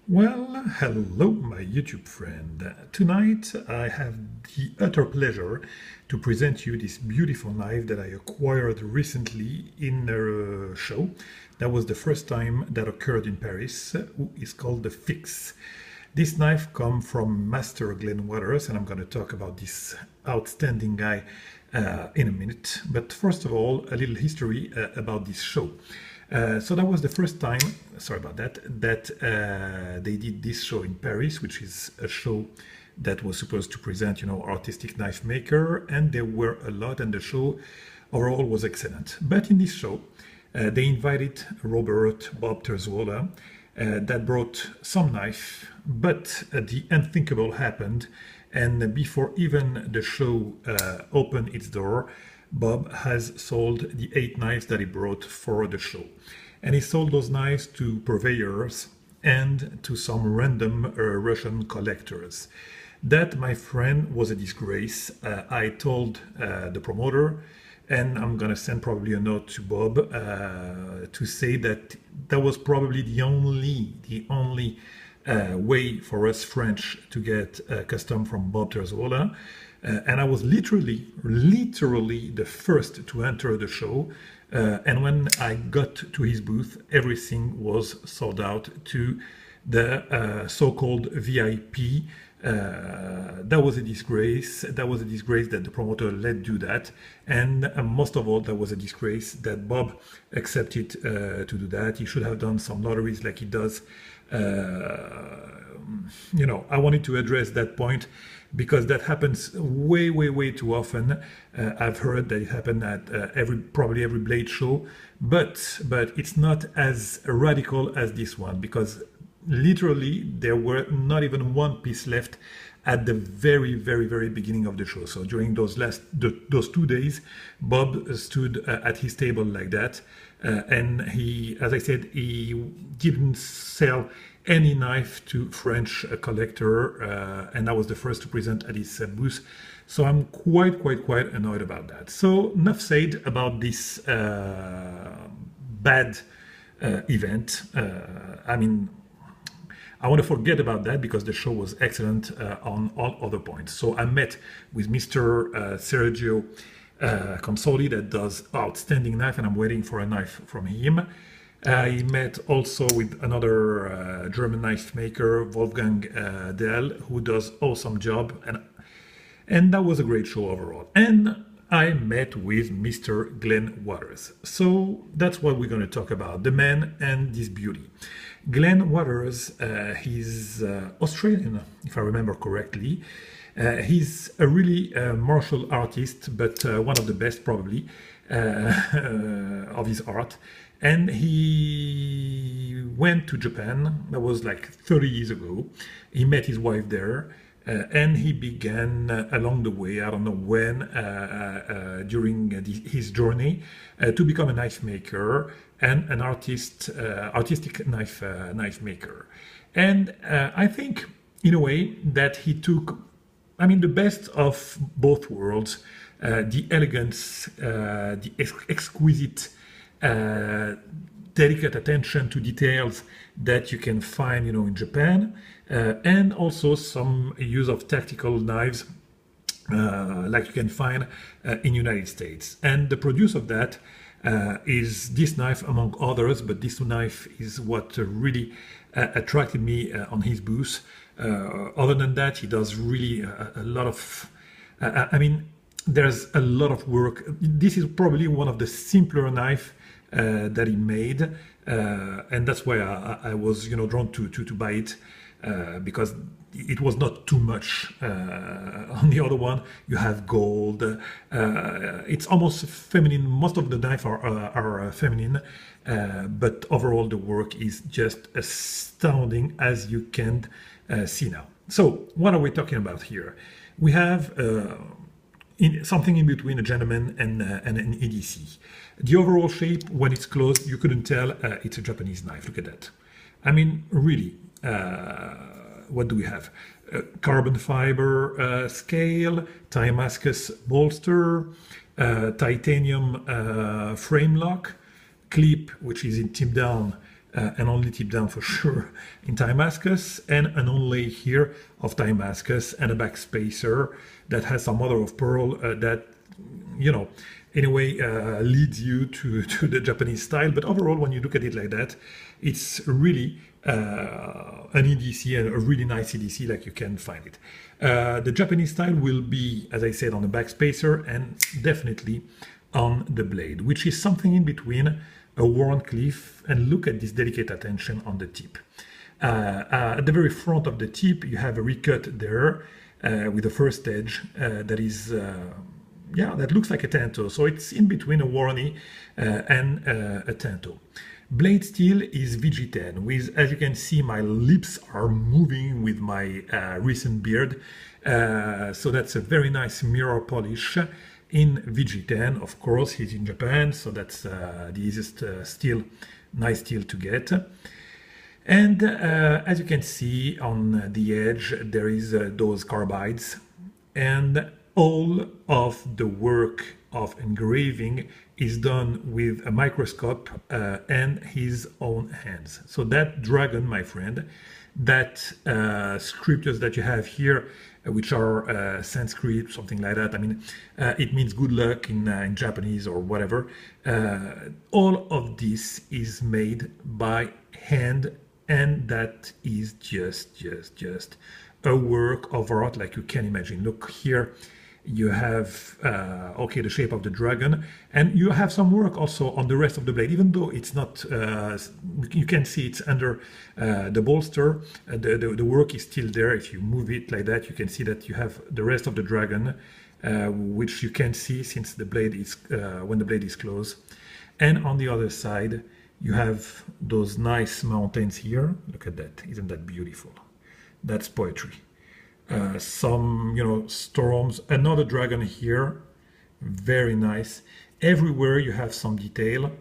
Well, hello, my YouTube friend. Tonight I have the utter pleasure to present you this beautiful knife that I acquired recently in a show. That was the first time that occurred in Paris, who is called the Fix. This knife comes from Master Glenn Waters, and I'm going to talk about this outstanding guy in a minute. But first of all, a little history about this show. So that was the first time, sorry about that, that they did this show in Paris, which is a show that was supposed to present, artistic knife maker, and there were a lot, and the show overall was excellent. But in this show, they invited Robert Bob Terzuola, that brought some knife, but the unthinkable happened, and before even the show opened its door, Bob has sold the 8 knives that he brought for the show. And he sold those knives to purveyors and to some random Russian collectors. That, my friend, was a disgrace. I told the promoter, and I'm gonna send probably a note to Bob to say that that was probably the only way for us French to get custom from Bob Terzuola. And I was literally the first to enter the show. And when I got to his booth, everything was sold out to the so-called VIP. That was a disgrace. That was a disgrace that the promoter let do that. And most of all, that was a disgrace that Bob accepted to do that. He should have done some lotteries like he does. I wanted to address that point because that happens way too often. I've heard that it happened at probably every blade show, but it's not as radical as this one, because literally there were not even one piece left at the very beginning of the show. So during those 2 days, Bob stood at his table like that, and he, as I said, he didn't sell any knife to French collector, and I was the first to present at his booth. So I'm quite annoyed about that. So enough said about this bad event. I want to forget about that because the show was excellent on all other points. So I met with Mr. Sergio Consoli, that does outstanding knife, and I'm waiting for a knife from him. I met also with another German knife maker, Wolfgang Dell, who does awesome job, and that was a great show overall. And I met with Mr. Glenn Waters. So that's what we're going to talk about, the man and this beauty. Glenn Waters, he's Australian, if I remember correctly. He's a really martial artist, but one of the best probably of his art. And he went to Japan, that was like 30 years ago. He met his wife there, and he began along the way, I don't know when, during his journey, to become a knife maker and an artistic knife maker. And I think, in a way, that he took, the best of both worlds, the elegance, the exquisite, delicate attention to details that you can find, in Japan, and also some use of tactical knives like you can find in United States. And the produce of that is this knife, among others, but this knife is what really attracted me on his booth. Other than that, he does really a lot of, there's a lot of work. This is probably one of the simpler knives that he made, and that's why I was drawn to buy it, because it was not too much. On the other one, you have gold. It's almost feminine. Most of the knives are feminine, but overall the work is just astounding, as you can see now. So what are we talking about here? We have something in between a gentleman and an EDC. The overall shape, when it's closed, you couldn't tell it's a Japanese knife. Look at that. Really, what do we have? Carbon fiber scale, Damascus bolster, titanium frame lock, clip, which is in tip down, an only tip down for sure in Damascus, and an onlay here of Damascus, and a backspacer that has some mother of pearl that, you know, anyway, leads you to the Japanese style. But overall, when you look at it like that, it's really an EDC, and a really nice EDC like you can find it. The Japanese style will be, as I said, on the backspacer and definitely on the blade, which is something in between a Wharncliffe, and look at this delicate attention on the tip. At the very front of the tip, you have a recut there with the first edge that is yeah, that looks like a tanto. So it's in between a Warney and a tanto. Blade steel is VG10 with, as you can see, my lips are moving with my recent beard. So that's a very nice mirror polish in VG10. Of course, he's in Japan, so that's the easiest steel, nice steel to get. And as you can see on the edge, there is those carbides, and all of the work of engraving is done with a microscope and his own hands. So that dragon, my friend, that scriptures that you have here, which are Sanskrit, something like that. I mean, it means good luck in Japanese or whatever. All of this is made by hand, and that is just a work of art like you can imagine. Look here. You have, okay, the shape of the dragon, and you have some work also on the rest of the blade, even though it's not, you can see it's under the bolster, the work is still there. If you move it like that, you can see that you have the rest of the dragon, which you can see since the blade is, when the blade is closed. And on the other side, you have those nice mountains here. Look at that, isn't that beautiful? That's poetry. Some, you know, storms, another dragon here, very nice. Everywhere you have some detail.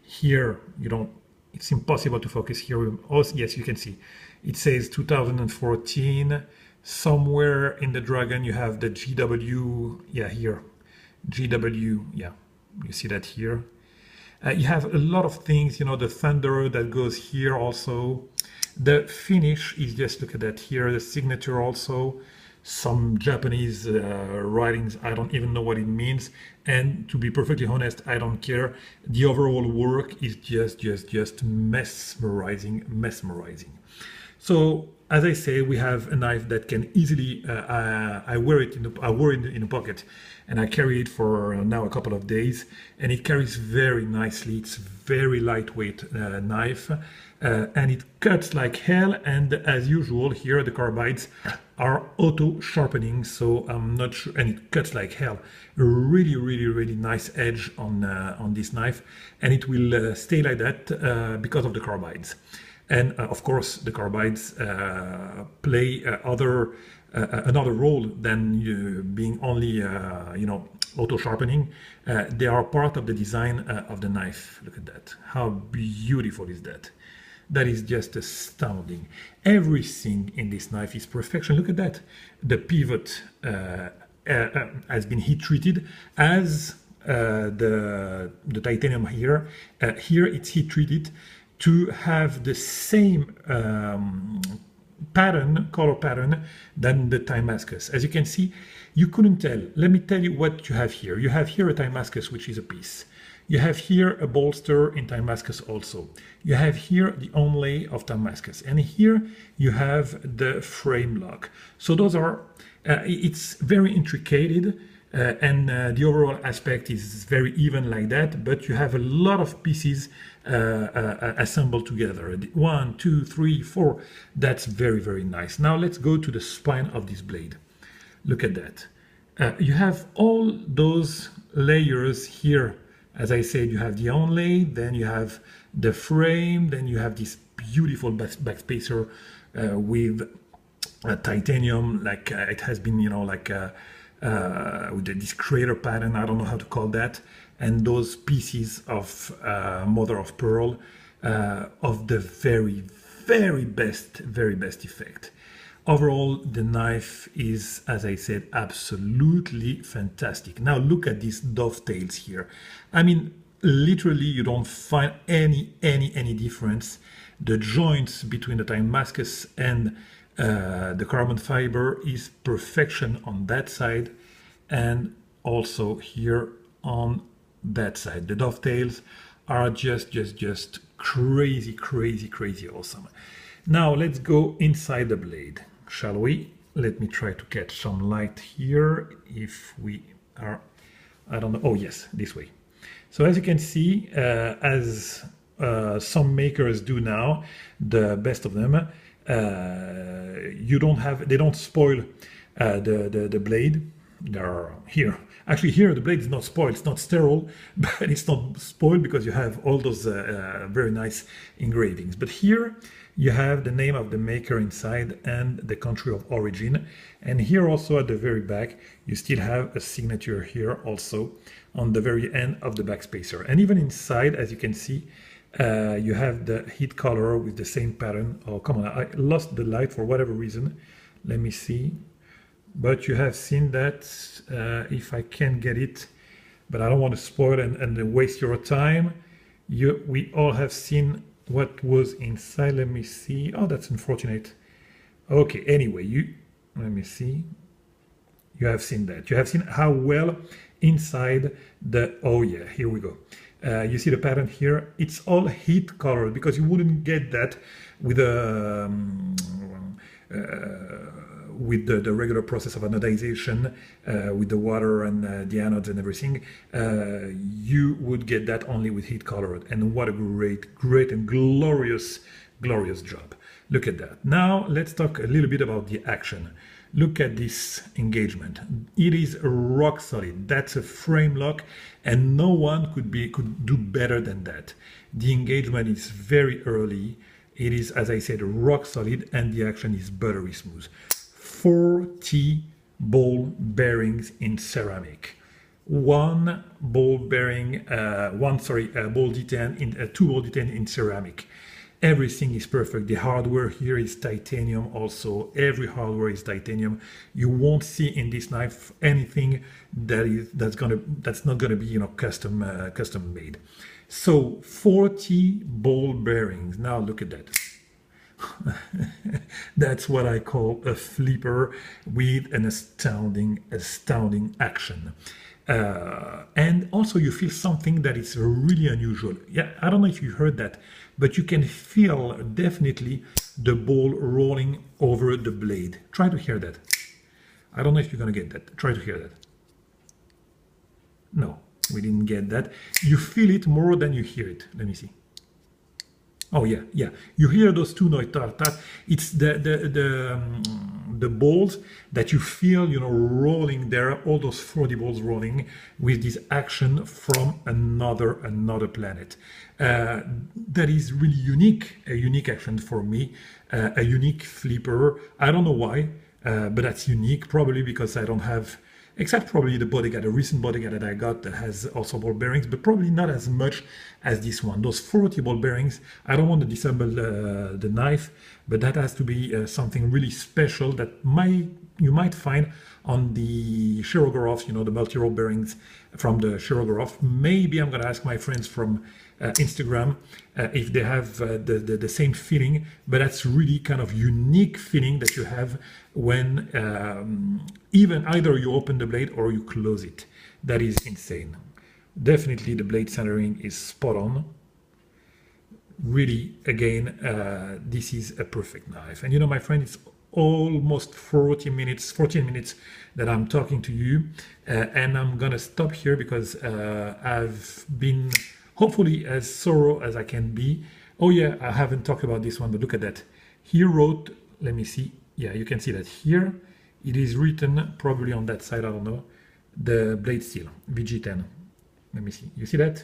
Here you don't, it's impossible to focus here. Oh yes, you can see it says 2014. Somewhere in the dragon you have the GW, yeah, here GW, yeah, you see that here. You have a lot of things, you know, the thunder that goes here also. The finish is just, look at that here, the signature also, some Japanese writings, I don't even know what it means, and to be perfectly honest, I don't care. The overall work is just mesmerizing. So as I say, we have a knife that can easily, I wore it in a pocket, and I carry it for now a couple of days, and it carries very nicely. It's very lightweight knife, and it cuts like hell. And as usual, here the carbides are auto sharpening, so I'm not sure, and it cuts like hell. Really nice edge on this knife, and it will stay like that because of the carbides. And of course, the carbides play another role than being only, you know, auto sharpening. They are part of the design of the knife. Look at that. How beautiful is that? That is just astounding. Everything in this knife is perfection. Look at that. The pivot has been heat treated as the titanium here. Here it's heat treated to have the same color pattern than the Damascus. As you can see, you couldn't tell. Let me tell you what you have here. You have here a Damascus, which is a piece. You have here a bolster in Damascus also. You have here the onlay of Damascus. And here you have the frame lock. So those are, it's very intricate, and the overall aspect is very even like that, but you have a lot of pieces assembled together. 1, 2, 3, 4. That's very nice. Now let's go to the spine of this blade. Look at that. You have all those layers here. As I said, you have the onlay, then you have the frame, then you have this beautiful backspacer with titanium, like it has been, you know, like with this crater pattern, I don't know how to call that, and those pieces of mother of pearl of the very best effect. Overall, the knife is, as I said, absolutely fantastic. Now look at these dovetails here. I mean, literally you don't find any difference. The joints between the Damascus and the carbon fiber is perfection on that side, and also here on that side. The dovetails are just crazy awesome. Now let's go inside the blade, shall we? Let me try to catch some light here. If we are, I don't know. Oh yes, this way. So as you can see, as some makers do now, the best of them, they don't spoil the blade. They're here. Actually, here the blade is not spoiled. It's not sterile, but it's not spoiled because you have all those very nice engravings. But here you have the name of the maker inside and the country of origin. And here also at the very back, you still have a signature here also on the very end of the back spacer. And even inside, as you can see, you have the heat color with the same pattern. Oh, come on, I lost the light for whatever reason. Let me see. But you have seen that, if I can get it, but I don't want to spoil and waste your time. We all have seen what was inside. Let me see. Oh, that's unfortunate. Okay, anyway, let me see. You have seen that. You have seen how well inside oh yeah, here we go. You see the pattern here. It's all heat colored because you wouldn't get that with the regular process of anodization, with the water and the anodes and everything. You would get that only with heat colored. And what a great and glorious job. Look at that. Now let's talk a little bit about the action. Look at this engagement. It is rock solid. That's a frame lock, and no one could do better than that. The engagement is very early. It is, as I said, rock solid, and the action is buttery smooth. 40 ball bearings in ceramic. One ball bearing, ball detent two ball detent in ceramic. Everything is perfect. The hardware here is titanium also. Every hardware is titanium. You won't see in this knife anything that's not gonna be custom made. So 40 ball bearings. Now look at that. That's what I call a flipper with an astounding action. And also you feel something that is really unusual. Yeah, I don't know if you heard that, but you can feel definitely the ball rolling over the blade. Try to hear that. I don't know if you're gonna get that. Try to hear that. No, we didn't get that. You feel it more than you hear it. Let me see. Oh yeah. You hear those two notes. It's the balls that you feel, rolling there. All those 40 balls rolling with this action from another planet. That is really unique. A unique action for me. A unique flipper. I don't know why, but that's unique. Probably because I don't have. Except probably the bodyguard, a recent bodyguard that I got that has also ball bearings, but probably not as much as this one. Those 40 ball bearings, I don't want to disassemble the knife, but that has to be something really special that you might find on the Shirogorov, the multi-roll bearings from the Shirogorov. Maybe I'm going to ask my friends from Instagram if they have the same feeling, but that's really kind of unique feeling that you have when even either you open the blade or you close it. That is insane. Definitely the blade centering is spot on. Really, again, this is a perfect knife. And my friend, it's almost 14 minutes that I'm talking to you, and I'm gonna stop here because I've been hopefully as thorough as I can be. Oh yeah, I haven't talked about this one, but look at that. He wrote, let me see. Yeah, you can see that here. It is written probably on that side, I don't know. The blade steel, VG10. Let me see. You see that?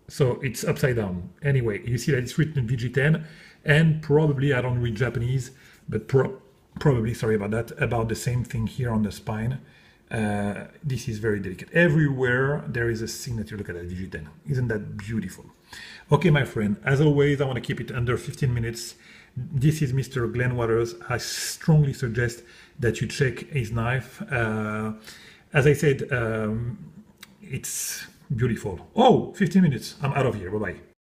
So it's upside down. Anyway, you see that it's written VG10, and probably, I don't read Japanese, but probably, sorry about that, about the same thing here on the spine. This is very delicate. Everywhere there is a signature. Look at that, VG10. Isn't that beautiful? Okay, my friend, as always, I want to keep it under 15 minutes. This is Mr. Glenn Waters. I strongly suggest that you check his knife. As I said, it's Beautiful. Oh, 15 minutes. I'm out of here. Bye-bye.